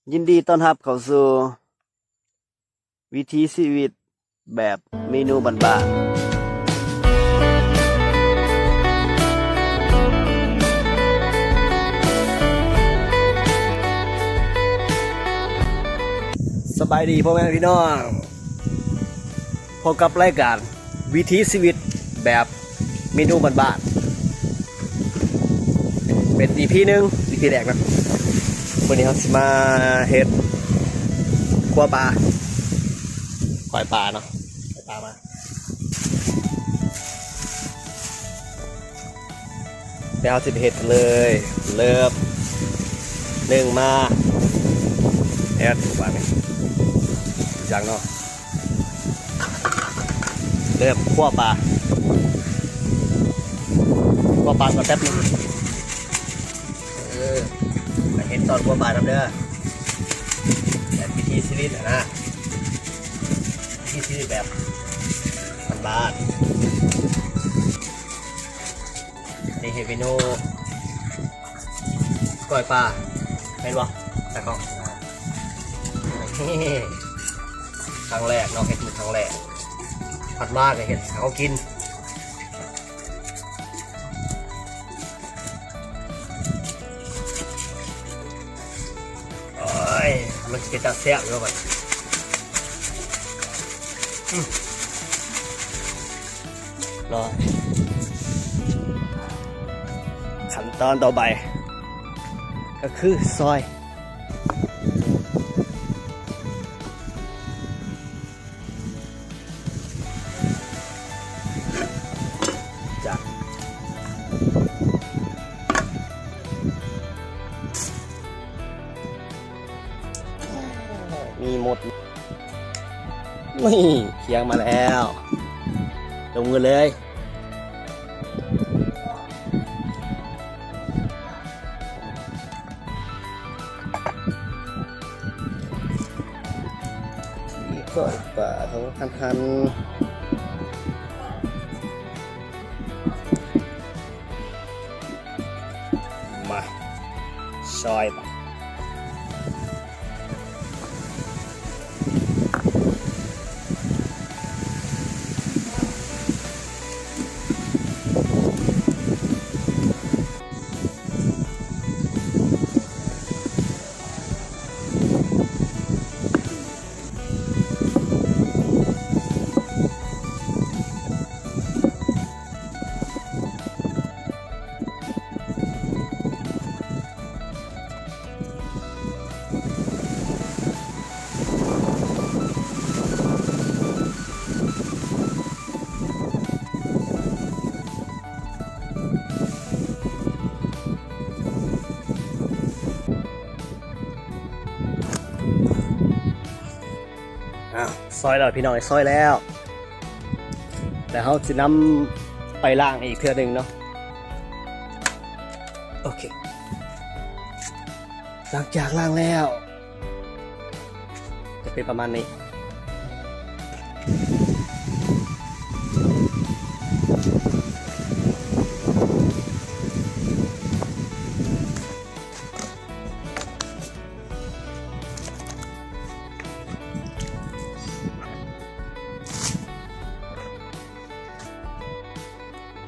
ยินดีต้อนรับเข้าสู่วิถีชีวิตแบบเมนูบ้านๆสบายดีพ่อแม่พี่น้องพบกับรายการวิถีชีวิตแบบเมนูบ้านๆเป็น EP หนึ่ง EP แรกนะวันนี้เราจะมาเฮ็ดคั่วปลาปล่อยปลาเนาะปล่อยปลามาเดี๋ยวเราจะไปเฮ็ดเลยเริ่มหนึ่งมาเฮ็ดถูกป่ะเนี่ยจังเนาะเริ่มคั่วปลาก่อนแป๊บนึงเห็นตอนคั่วปลาทำเด้อแบบวิธีชีวิตนะวิธีชีวิตแบบบ้านๆนี่เฮฟิโน่ก้อยปลาเป็นวะแต่ก็ครั้งแรกเนาะเห็ดมือครั้งแรกผัดมากเลยเห็ดเขากินมันจะเป็นตาแซ่บด้วยกันรอขั้นตอนต่อไปก็คือซอยจ้ะมีหมดนี่เคียงมาแล้วลงมือเลยก่อนป่าทั้งคันมาซอยไปซอยแล้วพี่น้องซอยแล้วแต่เขาจะนำไปล่างอีกเทื่อหนึ่งเนาะโอเคหลังจากล่างแล้วจะเป็นประมาณนี้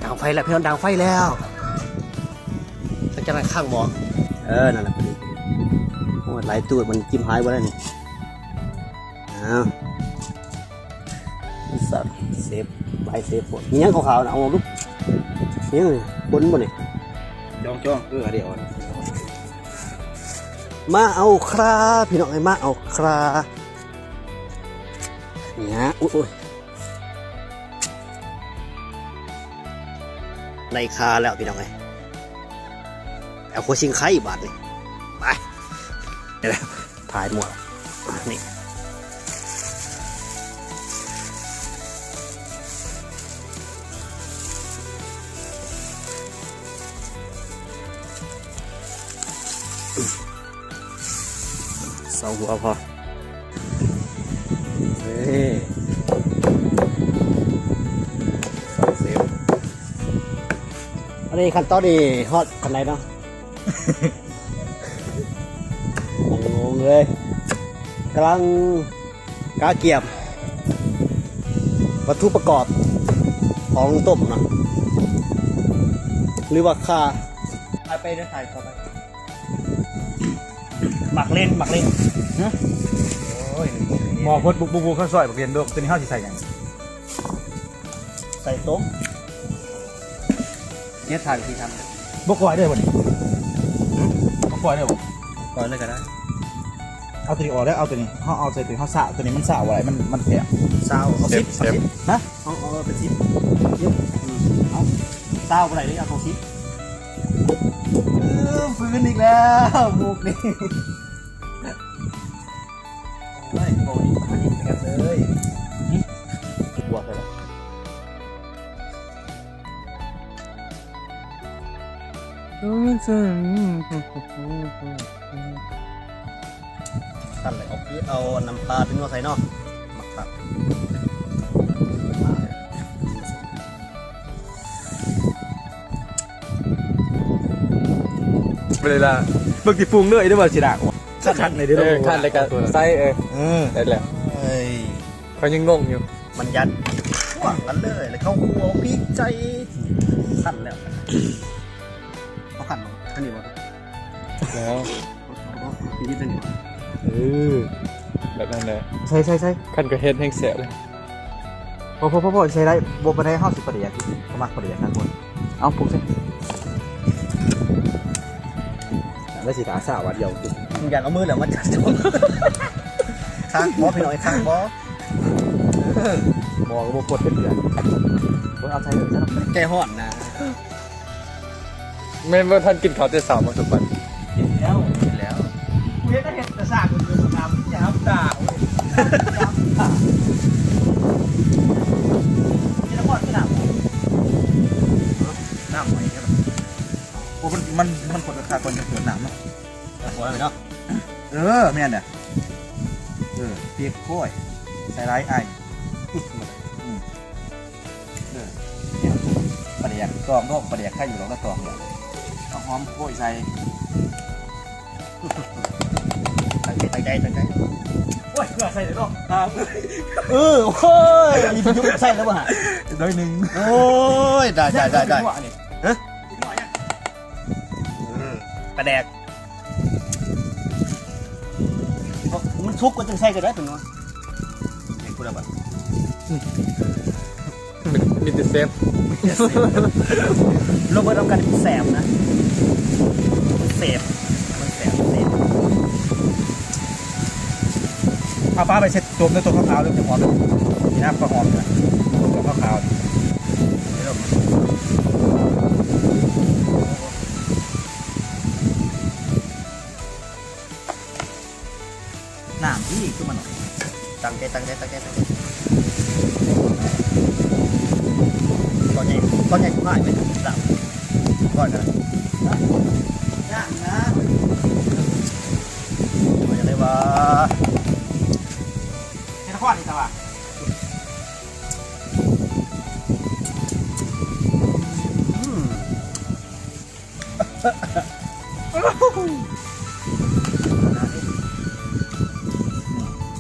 ดังไฟแล้วพี่น้องดังไฟแล้วจะจะนั่งข้างหมอนั่นแหละพอดีโอ้หลายตัวมันจิ้มหายไปแล้วนี่สัตว์เซฟใบเซฟปวดมียังขาวๆนะเอาลูกนี่บนบนนี่จ้องเดี๋ยวมาเอาคราพี่น้องไอ้มาเอาคราเนี่ยอุ้ยในคาแล้วพี่น้องไงเอาโคชิงไข่บาทนี่ไปเดี๋ยวถ่ายหมดนี่สองหัวพออันนี้ขั้นตอนนี้ฮอตขนาดไหนเนาะงง เลยกำลังกาเกียบวัตถุประกอบของต้มนะหรือว่าค่าไปได้ถ่ายต่อไปหมักเล่นโอ้ย หมอพดบุกข้าวซอยบักเรียนด้วยตัวนี้ข้าวสิใส่ยัง ใส่ต้มเนี่ยถ่ายวิธีทำ บกกอยได้บ่นี่บกกอยได้บ่ ก่อนเลยก็ได้ เอาตัวนี้ออกแล้วเอาตัวนี้เขาเอาใส่ตัวเขาสาวตัวนี้มันสาวอะไรมันแข็ง ซาวเอาซิป นะ เอาเป็นซิปเอาซาวอะไรนี่เอาตัวซิปฟื้นอีกแล้วมุกนี่โอ้ยโบนี่มาดีกันเลยบวกเลยตัดเลยเอาน้ำปลาเป็นนัวใส่เนาะหมักตัดไปเลยล่ะเมื่อกี้ปรุงเนื้อได้บ่สิดากขั้นในเด้อ ขั้นเลยกันไส้ได้แหละ เฮ้ย เขายังงงอยู่ มันยัดหวังกันเลยแล้วเข้าครัวพี่ใจขั้นแล้วเขาขั้นขั้นอยู่วะ แล้ว พี่นี่เป็นอยู่ แบบนั้นแหละ ใช่ ขั้นก็เฮ็ดแห้งเสียเลย พอใช้ได้บ่ไปได้ข้าวสิประเดี๋ยวเขามักประเดี๋ยวครับคนเอาปรุงใส่แล้วสิตาสาววัดเดียว มึงอย่าเอามือเหรอมันจัดจงข้างบอพี่หน่อยข้างบอ บอกก็บ่กดเป็นเดือนเอาใส่เลยซะเนาะ แกห่อนนะ แม่นว่าท่านกินข้าวแต่เช้ามาทุกวัน กินแล้วกูเห็นเห็ดแต่สากกูคือน้ำยามด่ากินน้ำมันที่น้ำไหมครับโอ้มันกดราคาก่อนจะเกิดน้ำเนาะ หัวเลยเนาะ แม่นเนี่ยเปียกกล้วยใส่ไรไอประเดี๋ยวตองก็ประเดี๋ยวแค่อยู่หรอกก็ตองเนี่ยเอาหอมกล้วยใส่ ตั้งใจ โอ้ยเกลือใส่เลยเนาะ โอ้ยยุบใส่แล้วป่ะฮะ น้อยหนึ่ง โอ้ยได้ฮะกระแดกมันชุกก็จะใส่ก็ได้เป็นวะเห็นกูแล้วป่ะ มีแต่เซฟ โรเบิร์ตเอากันแสบนะเสพมันแสบ เอาป้าไปเช็ดตัวด้วยตัวขาวๆด้วยจะหอมเลยนี่นะก็หอมเลยตัวขาวน้ำที่คือมัน ตั้งใจตอนใหญ่ง่ายไหมครับก่อนกันย่างนะมันจะได้ว่า เห็นข้อนี่ตาว่า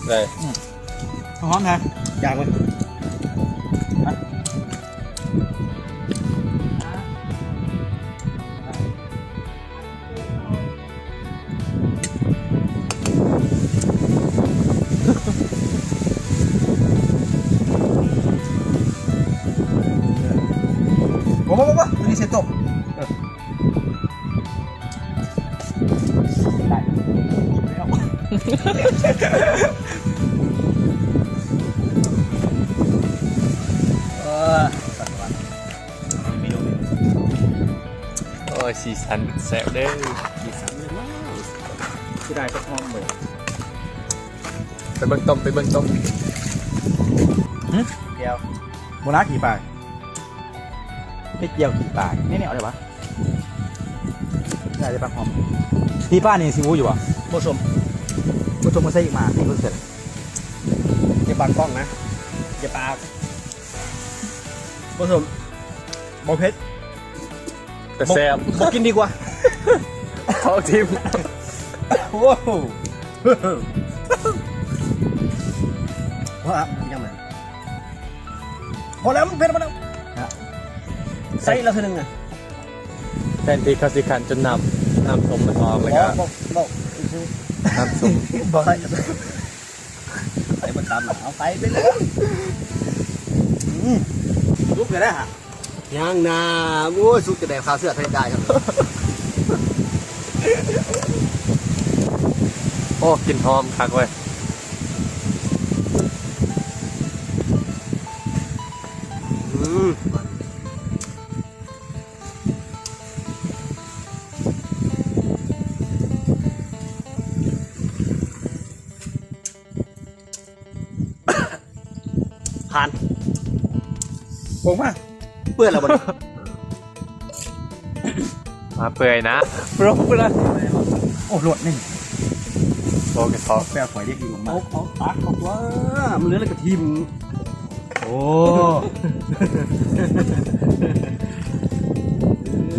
ได้ หอมนะ อยากไหมบ่นี่เสร็จตกได้ไม่รู้ โอ้ยสีสันแซ่บเด้อ มีสามเรื่องแล้ว ที่ได้ก็หอมเลย ไปเบิ่งต้ม เดียว โบนัสกี่ปลายเฮ็ดเจียวกี่ปลายนี่เอาได้ปะได้ปะหอมที่ป้านี่ซิวูอยู่อ่ะ ผู้ชม ผู้ชมมาใส่อีกมาที่เพิ่งเสร็จ อย่าบังกล้องนะอย่าปากผู้ชมบอเพชร แต่แซ่บ บอกกินดีกว่า เขาทิม โอ้โห ว่ายังไงพอแล้วมันเผ็ดมาแล้วใส่แล้วเท่านึงอ่ะ แทนที่เขาสิขันจนน้ำส้มมันออกเลยครับ บอก น้ำส้ม บอกใส่มันตามเอาใส่ไปเลยลุกเลยนะฮะย่างนาโอ้ยสุกจะแดกข้าวเสื้อไทยได้ครับ โอ้กลินหอมคักเว้ย ผ่าน โกงมาก เปื้อนแล้วบน มาเปื่อยนะโปรกนะ โอ้โหลดนี่ โอเคพอ แปลฝอยเรียกอีกมา เอาตักเอาว่ามันเหลืออะไรกับทีม โอ้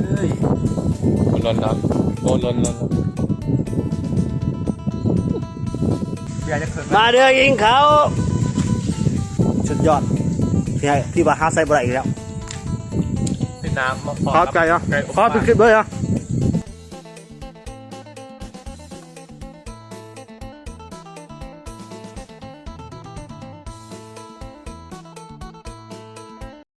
เอ้ย ล้นครับโอ้ล้น เบียร์จะเกิด มาเด้อยิงเขาสุดยอดที่ว่าหาใส่บ่ได้อีกแล้ว พี่น้ำมา ขอบใจอ่ะขอไปคลิปด้วยอ่ะ